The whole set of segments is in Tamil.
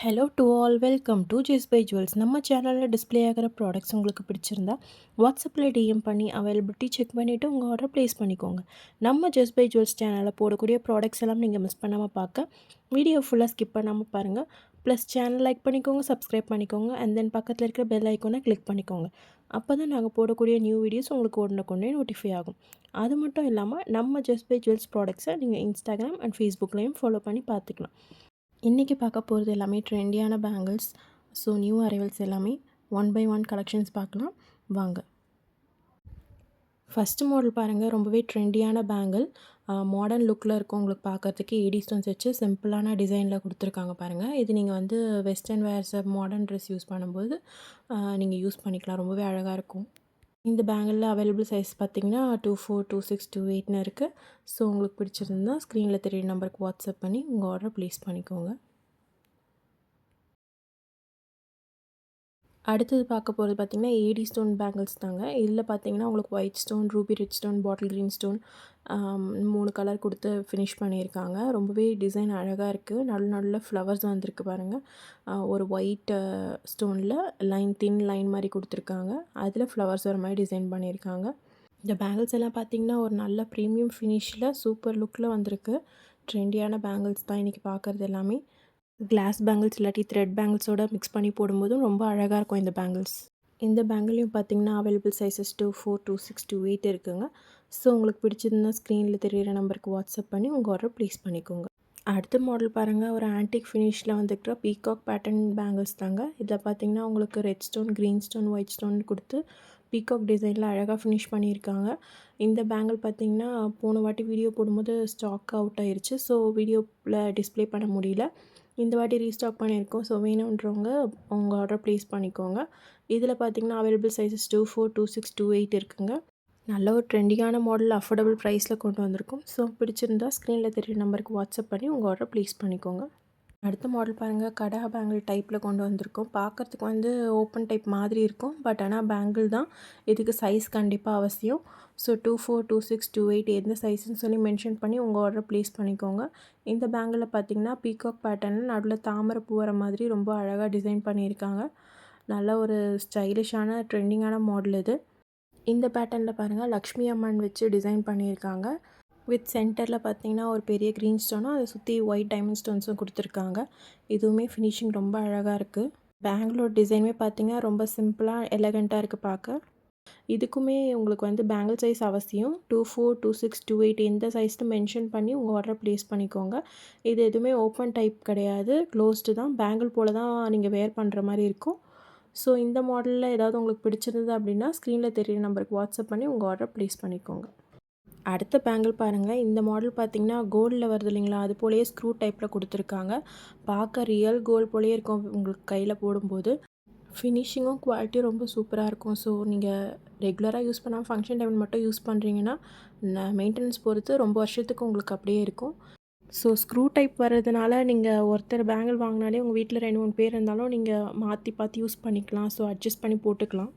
Hello to all welcome to Jess by jewels. நம்ம சேனலில் டிஸ்ப்ளே ஆகிற ப்ராடக்ட்ஸ் உங்களுக்கு பிடிச்சிருந்தா வாட்ஸ்அப்பில் டிஎம் பண்ணி அவைலபிலிட்டி செக் பண்ணிவிட்டு உங்கள் ஆர்டர் ப்ளேஸ் பண்ணிக்கோங்க. நம்ம ஜெஸ் பை ஜுவல்ஸ் சேனலில் போடக்கூடிய ப்ராடக்ட்ஸ் எல்லாம் நீங்கள் மிஸ் பண்ணாமல் பார்க்க வீடியோ ஃபுல்லாக ஸ்கிப் பண்ணாமல் பாருங்கள். ப்ளஸ் சேனல் லைக் பண்ணிக்கோங்க, சப்ஸ்கிரைப் பண்ணிக்கோங்க, அண்ட் தென் பக்கத்தில் இருக்கிற பெல் ஐக்கோனை கிளிக் பண்ணிக்கோங்க. அப்போ தான் நாங்கள் போடக்கூடிய நியூ வீடியோஸ் உங்களுக்கு உடனுக்குடனே நோட்டிஃபை ஆகும். அது மட்டும் இல்லாமல் நம்ம ஜெஸ் பை ஜுவல்ஸ் ப்ராடக்ட்ஸை நீங்கள் இன்ஸ்டாகிராம் அண்ட் ஃபேஸ்புக்லேயும் ஃபாலோ பண்ணி பார்த்துக்கலாம். இன்றைக்கி பார்க்க போகிறது எல்லாமே ட்ரெண்டியான பேங்கிள்ஸ். ஸோ நியூ அரைவல்ஸ் எல்லாமே ஒன் பை ஒன் கலெக்ஷன்ஸ் பார்க்கலாம் வாங்க. ஃபஸ்ட்டு மாடல் பாருங்கள், ரொம்பவே ட்ரெண்டியான பேங்கிள். மாடர்ன் லுக்கில் இருக்கும். உங்களுக்கு பார்க்குறதுக்கு ஏடி ஸ்டோன்ஸ் வச்சு சிம்பிளான டிசைனில் கொடுத்துருக்காங்க பாருங்கள். இது நீங்கள் வந்து வெஸ்டர்ன் வேர்ஸை மாடர்ன் ட்ரெஸ் யூஸ் பண்ணும்போது நீங்கள் யூஸ் பண்ணிக்கலாம். ரொம்பவே அழகாக இருக்கும். இந்த பேங்கிளில் அவைலபிள் சைஸ் பார்த்திங்கன்னா 24, 26, 28ன்னு இருக்குது. ஸோ உங்களுக்கு பிடிச்சிருந்தா ஸ்க்ரீனில் தெரியுற நம்பருக்கு வாட்ஸ்அப் பண்ணி உங்கள் ஆர்டர் ப்ளேஸ் பண்ணிக்கோங்க. அடுத்தது பார்க்க போகிறது பார்த்திங்கன்னா ஏடி ஸ்டோன் பேங்கிள்ஸ் தாங்க. இதில் பார்த்திங்கன்னா உங்களுக்கு white stone, Ruby red stone, bottle green stone 3 colour கொடுத்து ஃபினிஷ் பண்ணியிருக்காங்க. ரொம்பவே டிசைன் அழகாக இருக்குது. நல்ல நல்ல ஃப்ளவர்ஸ் வந்திருக்கு பாருங்கள். ஒரு ஒயிட் ஸ்டோனில் தின் லைன் மாதிரி கொடுத்துருக்காங்க. அதில் ஃப்ளவர்ஸ் வர மாதிரி டிசைன் பண்ணியிருக்காங்க. இந்த பேங்கிள்ஸ் எல்லாம் பார்த்திங்கன்னா ஒரு நல்ல ப்ரீமியம் ஃபினிஷில் சூப்பர் லுக்கில் வந்திருக்கு. ட்ரெண்டியான பேங்கிள்ஸ் தான் இன்றைக்கி பார்க்குறது எல்லாமே. கிளாஸ் பேங்கிள்ஸ் இல்லாட்டி த்ரெட் பேங்கிள்ஸோட மிக்ஸ் பண்ணி போடும்போதும் ரொம்ப அழகாக இருக்கும் இந்த பேங்கிள்ஸ். இந்த பேங்கிளையும் பார்த்திங்கன்னா அவைலபிள் சைஸஸ் 24, 26, 28 இருக்குங்க. ஸோ உங்களுக்கு பிடிச்சிருந்தா ஸ்க்ரீனில் தெரியிற நம்பருக்கு வாட்ஸ்அப் பண்ணி உங்கள் ஆர்டர் ப்ளேஸ் பண்ணிக்கோங்க. அடுத்த மாடல் பாருங்கள், ஒரு ஆன்டிக் ஃபினிஷில் வந்துக்கிற பீகாக் பேட்டர்ன் பேங்கிள்ஸ் தாங்க. இதில் பார்த்திங்கன்னா உங்களுக்கு red stone, green stone, white stone கொடுத்து பீகாக் டிசைனில் அழகாக ஃபினிஷ் பண்ணியிருக்காங்க. இந்த பேங்கிள் பார்த்திங்கன்னா போன வாட்டி வீடியோ போடும்போது ஸ்டாக் அவுட் ஆயிடுச்சு. ஸோ வீடியோவில் டிஸ்ப்ளே பண்ண முடியல. இந்த வாட்டி ரீஸ்டாக் பண்ணியிருக்கோம். ஸோ வேணுன்றவங்க உங்கள் ஆர்டர் ப்ளேஸ் பண்ணிக்கோங்க. இதில் பார்த்திங்கன்னா அவைலபிள் சைஸஸ் 24, 26, 28 இருக்குங்க. நல்ல ஒரு ட்ரெண்டிங்கான மாடல் அஃபோர்டபுள் ப்ரைஸில் கொண்டு வந்திருக்கோம். ஸோ பிடிச்சிருந்தா ஸ்க்ரீனில் தெரியுற நம்பருக்கு வாட்ஸ்அப் பண்ணி உங்கள் ஆர்டர் ப்ளேஸ் பண்ணிக்கோங்க. அடுத்த மாடல் பாருங்கள், கடா பேங்கிள் டைப்பில் கொண்டு வந்திருக்கோம். பார்க்குறதுக்கு வந்து ஓப்பன் டைப் மாதிரி இருக்கும். பட் ஆனால் பேங்கிள் தான். இதுக்கு சைஸ் கண்டிப்பாக அவசியம். ஸோ 24, 26, 28 எந்த சைஸ்ன்னு சொல்லி மென்ஷன் பண்ணி உங்கள் ஆர்டர் ப்ளேஸ் பண்ணிக்கோங்க. இந்த பேங்கிளில் பார்த்திங்கன்னா பீகாக் பேட்டர்னில் நடுவில் தாமரை பூ வர மாதிரி ரொம்ப அழகாக டிசைன் பண்ணியிருக்காங்க. நல்ல ஒரு ஸ்டைலிஷான ட்ரெண்டிங்கான மாடல் இது. இந்த பேட்டர்னில் பாருங்கள், லக்ஷ்மி அம்மன் வச்சு டிசைன் பண்ணியிருக்காங்க. வித் சென்டரில் பார்த்திங்கன்னா ஒரு பெரிய க்ரீன் ஸ்டோனும் அதை சுற்றி ஒயிட் டைமண்ட் ஸ்டோன்ஸும் கொடுத்துருக்காங்க. இதுவுமே ஃபினிஷிங் ரொம்ப அழகாக இருக்குது. பேங்கிளோட டிசைனுமே பார்த்திங்கன்னா ரொம்ப சிம்பிளாக எலகண்ட்டாக இருக்குது பார்க்க. இதுக்குமே உங்களுக்கு வந்து பேங்கிள் சைஸ் அவசியம். 24, 26, 28 எந்த சைஸ்னு மென்ஷன் பண்ணி உங்கள் ஆர்டர் ப்ளேஸ் பண்ணிக்கோங்க. இது எதுவுமே ஓப்பன் டைப் கிடையாது, க்ளோஸ்டு தான். பேங்கிள் போல் தான் நீங்கள் வேர் பண்ணுற மாதிரி இருக்கும். ஸோ இந்த மாடலில் ஏதாவது உங்களுக்கு பிடிச்சிருந்தது அப்படின்னா ஸ்க்ரீனில் தெரியுற நம்பருக்கு வாட்ஸ்அப் பண்ணி உங்கள் ஆர்டர் ப்ளேஸ் பண்ணிக்கோங்க. அடுத்த பேங்கிள் பாருங்கள். இந்த மாடல் பார்த்திங்கன்னா கோல்டில் வருது இல்லைங்களா, அது போலேயே ஸ்க்ரூ டைப்பில் கொடுத்துருக்காங்க. பார்க்க ரியல் கோல்டு போலேயே இருக்கும் உங்களுக்கு கையில் போடும்போது. ஃபினிஷிங்கும் குவாலிட்டியும் ரொம்ப சூப்பராக இருக்கும். ஸோ நீங்கள் ரெகுலராக யூஸ் பண்ணாமல் ஃபங்க்ஷன் டைம் மட்டும் யூஸ் பண்ணுறீங்கன்னா மெயின்டெனன்ஸ் பொறுத்து ரொம்ப வருஷத்துக்கு உங்களுக்கு அப்படியே இருக்கும். ஸோ ஸ்க்ரூ டைப் வர்றதுனால நீங்கள் ஒருத்தர் பேங்கிள் வாங்கினாலே உங்கள் வீட்டில் 2, 3 பேர் இருந்தாலும் நீங்கள் மாற்றி பார்த்து யூஸ் பண்ணிக்கலாம். ஸோ அட்ஜஸ்ட் பண்ணி போட்டுக்கலாம்.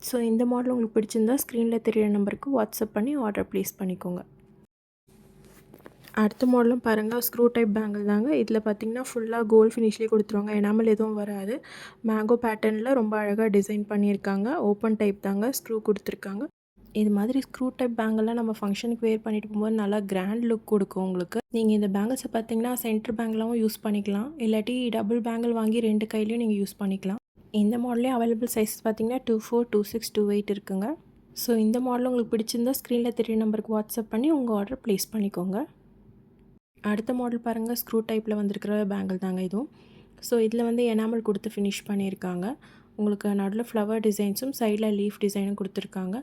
ஸோ இந்த மாடல் உங்களுக்கு பிடிச்சிருந்தா ஸ்க்ரீனில் தெரியுற நம்பருக்கு வாட்ஸ்அப் பண்ணி ஆர்டர் ப்ளேஸ் பண்ணிக்கோங்க. அடுத்த மாடலும் பாருங்கள், ஸ்க்ரூ டைப் பேங்கிள் தாங்க. இதில் பார்த்திங்கன்னா ஃபுல்லாக கோல்ட் ஃபினிஷ்லேயே கொடுத்துருவாங்க. எனாமல் எதுவும் வராது. மேங்கோ பேட்டர்னில் ரொம்ப அழகாக டிசைன் பண்ணியிருக்காங்க. ஓப்பன் டைப் தாங்க, ஸ்க்ரூ கொடுத்துருக்காங்க. இது மாதிரி ஸ்க்ரூ டைப் பேங்கிள்லாம் நம்ம ஃபங்க்ஷனுக்கு வேர் பண்ணிட்டு போகும்போது நல்லா கிராண்ட் லுக் கொடுக்கும் உங்களுக்கு. நீங்கள் இந்த பேங்கிள்ஸை பார்த்திங்கன்னா சென்டர் பேங்கிளாகவும் யூஸ் பண்ணிக்கலாம். இல்லாட்டி டபுள் பேங்கிள் வாங்கி 2 கையிலையும் நீங்கள் யூஸ் பண்ணிக்கலாம். இந்த மாடலே அவைலபிள் சைஸஸ் பார்த்திங்கன்னா 24, 26, 28 இருக்குங்க. ஸோ இந்த மாடல் உங்களுக்கு பிடிச்சிருந்தா ஸ்க்ரீனில் தெரியுற நம்பருக்கு வாட்ஸ்அப் பண்ணி உங்கள் ஆர்டர் ப்ளேஸ் பண்ணிக்கோங்க. அடுத்த மாடல் பாருங்கள், ஸ்க்ரூ டைப்பில் வந்திருக்கிற பேங்கிள் தாங்க இதுவும். ஸோ இதில் வந்து எனாமல் கொடுத்து ஃபினிஷ் பண்ணியிருக்காங்க. உங்களுக்கு நடுவில் ஃப்ளவர் டிசைன்ஸும் சைடில் லீஃப் டிசைனும் கொடுத்துருக்காங்க.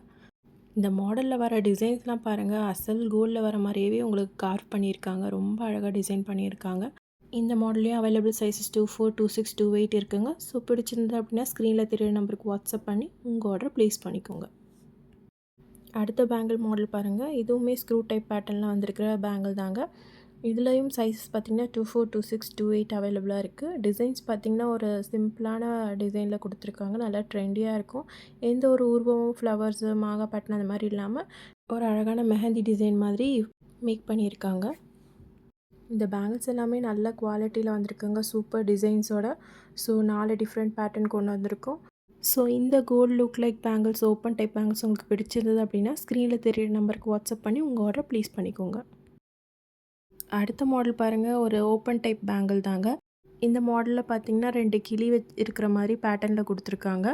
இந்த மாடலில் வர டிசைன்ஸ்லாம் பாருங்கள், அசல் கோல்டில் வர மாதிரியே உங்களுக்கு கார்வ் பண்ணியிருக்காங்க. ரொம்ப அழகாக டிசைன் பண்ணியிருக்காங்க. இந்த மாடல்லையும் அவைலபிள் சைஸஸ் 24, 26, 28 இருக்குங்க. ஸோ பிடிச்சிருந்தது அப்படின்னா ஸ்க்ரீனில் தெரியுற நம்பருக்கு வாட்ஸ்அப் பண்ணி உங்கள் ஆர்டர் ப்ளேஸ் பண்ணிக்கோங்க. அடுத்த பேங்கிள் மாடல் பாருங்கள், இதுவுமே ஸ்க்ரூ டைப் பேட்டர்னில் வந்திருக்கிற பேங்கிள் தாங்க. இதுலேயும் சைஸஸ் பார்த்திங்கன்னா 24, 26, 28 அவைலபிளாக இருக்குது. டிசைன்ஸ் பார்த்திங்கன்னா ஒரு சிம்பிளான டிசைனில் கொடுத்துருக்காங்க. நல்லா ட்ரெண்டியாக இருக்கும். எந்த ஒரு உருவமும் ஃப்ளவர்ஸு, மாங்காய் பேட்டர்ன் அந்த மாதிரி இல்லாமல் ஒரு அழகான மெஹந்தி டிசைன் மாதிரி மேக் பண்ணியிருக்காங்க. இந்த பேங்கிள்ஸ் எல்லாமே நல்ல குவாலிட்டியில் வந்திருக்குங்க. சூப்பர் டிசைன்ஸோட. ஸோ 4 டிஃப்ரெண்ட் பேட்டர்ன் கொண்டு வந்திருக்கோம். ஸோ இந்த gold look like bangles, open type bangles உங்களுக்கு பிடிச்சிருந்தது அப்படின்னா ஸ்க்ரீனில் தெரியிற நம்பருக்கு வாட்ஸ்அப் பண்ணி உங்கள் ஆர்டர் ப்ளேஸ் பண்ணிக்கோங்க. அடுத்த மாடல் பாருங்கள், ஒரு ஓப்பன் டைப் பேங்கிள் தாங்க. இந்த மாடலில் பார்த்தீங்கன்னா 2 கிளி இருக்கிற மாதிரி பேட்டர்னில் கொடுத்துருக்காங்க.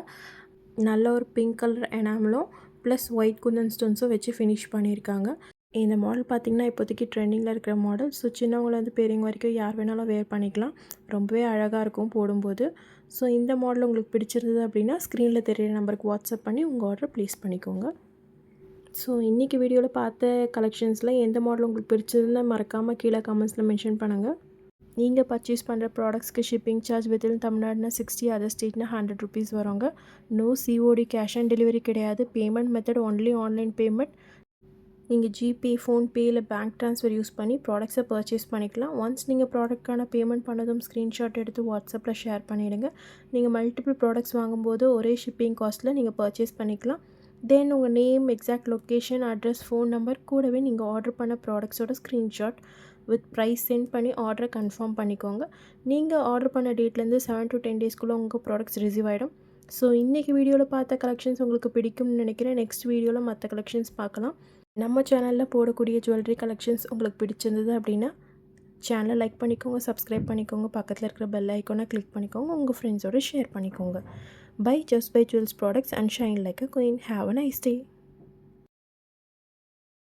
நல்ல ஒரு பிங்க் கலர் எனாமலும் ப்ளஸ் ஒயிட் குந்தன் ஸ்டோன்ஸும் வச்சு ஃபினிஷ் பண்ணியிருக்காங்க. இந்த மாடல் பார்த்திங்கன்னா இப்போதைக்கு ட்ரெண்டிங்கில் இருக்கிற மாடல். ஸோ சின்னவங்கலேருந்து பெரியவங்க வரைக்கும் யார் வேணாலும் வேர் பண்ணிக்கலாம். ரொம்பவே அழகாக இருக்கும் போடும்போது. ஸோ இந்த மாடல் உங்களுக்கு பிடிச்சிருந்தது அப்படின்னா ஸ்க்ரீனில் தெரியிற நம்பருக்கு வாட்ஸ்அப் பண்ணி உங்கள் ஆர்டர் ப்ளேஸ் பண்ணிக்கோங்க. ஸோ இன்றைக்கி வீடியோவில் பார்த்த கலெக்ஷன்ஸில் எந்த மாடல் உங்களுக்கு பிடிச்சதுன்னு மறக்காமல் கீழே கமெண்ட்ஸில் மென்ஷன் பண்ணுங்கள். நீங்கள் பர்ச்சேஸ் பண்ணுற ப்ராடக்ட்ஸ்க்கு ஷிப்பிங் சார்ஜ் வித்தின் தமிழ்நாடுனா 60, அதர் ஸ்டேட்னா 100 ருபீஸ் வருங்க. No COD, cash on delivery கிடையாது. Payment method only online payment. நீங்கள் ஜிபே, ஃபோன்பே இல்லை பேங்க் ட்ரான்ஸ்ஃபர் யூஸ் பண்ணி ப்ராடக்ட்ஸை பர்ச்சேஸ் பண்ணிக்கலாம். ஒன்ஸ் நீங்கள் ப்ராடக்ட்கான பேமெண்ட் பண்ணதும் ஸ்க்ரீன்ஷாட் எடுத்து வாட்ஸ்அப்பில் ஷேர் பண்ணிவிடுங்க. நீங்கள் மல்டிபிள் ப்ராடக்ட்ஸ் வாங்கும்போது ஒரே ஷிப்பிங் காஸ்ட்டில் நீங்கள் பர்ச்சேஸ் பண்ணிக்கலாம். தென் உங்கள் name, exact location, address, phone number கூடவே நீங்கள் ஆர்டர் பண்ண ப்ராடக்ட்ஸோட ஸ்க்ரீன்ஷாட் வித் ப்ரைஸ் சென்ட் பண்ணி ஆர்டரை கன்ஃபார்ம் பண்ணிக்கோங்க. நீங்கள் ஆர்டர் பண்ண டேட்லேருந்து 7 to 10 டேஸ்க்குள்ளே உங்கள் ப்ராடக்ட்ஸ் ரிசீவ் ஆகிடும். ஸோ இன்றைக்கி வீடியோவில் பார்த்த கலெக்ஷன்ஸ் உங்களுக்கு பிடிக்கும்னு நினைக்கிறேன். நெக்ஸ்ட் வீடியோவில் மற்ற கலெக்ஷன்ஸ் பார்க்கலாம். நம்ம சேனலில் போடக்கூடிய ஜுவல்லரி கலெக்ஷன்ஸ் உங்களுக்கு பிடிச்சிருந்தது அப்படின்னா சேனலை லைக் பண்ணிக்கோங்க, சப்ஸ்கிரைப் பண்ணிக்கோங்க, பக்கத்தில் இருக்கிற பெல் ஐக்கானை கிளிக் பண்ணிக்கோங்க, உங்கள் ஃப்ரெண்ட்ஸோடு ஷேர் பண்ணிக்கோங்க. Bye just buy jewels products and shine like a queen. Have a nice day.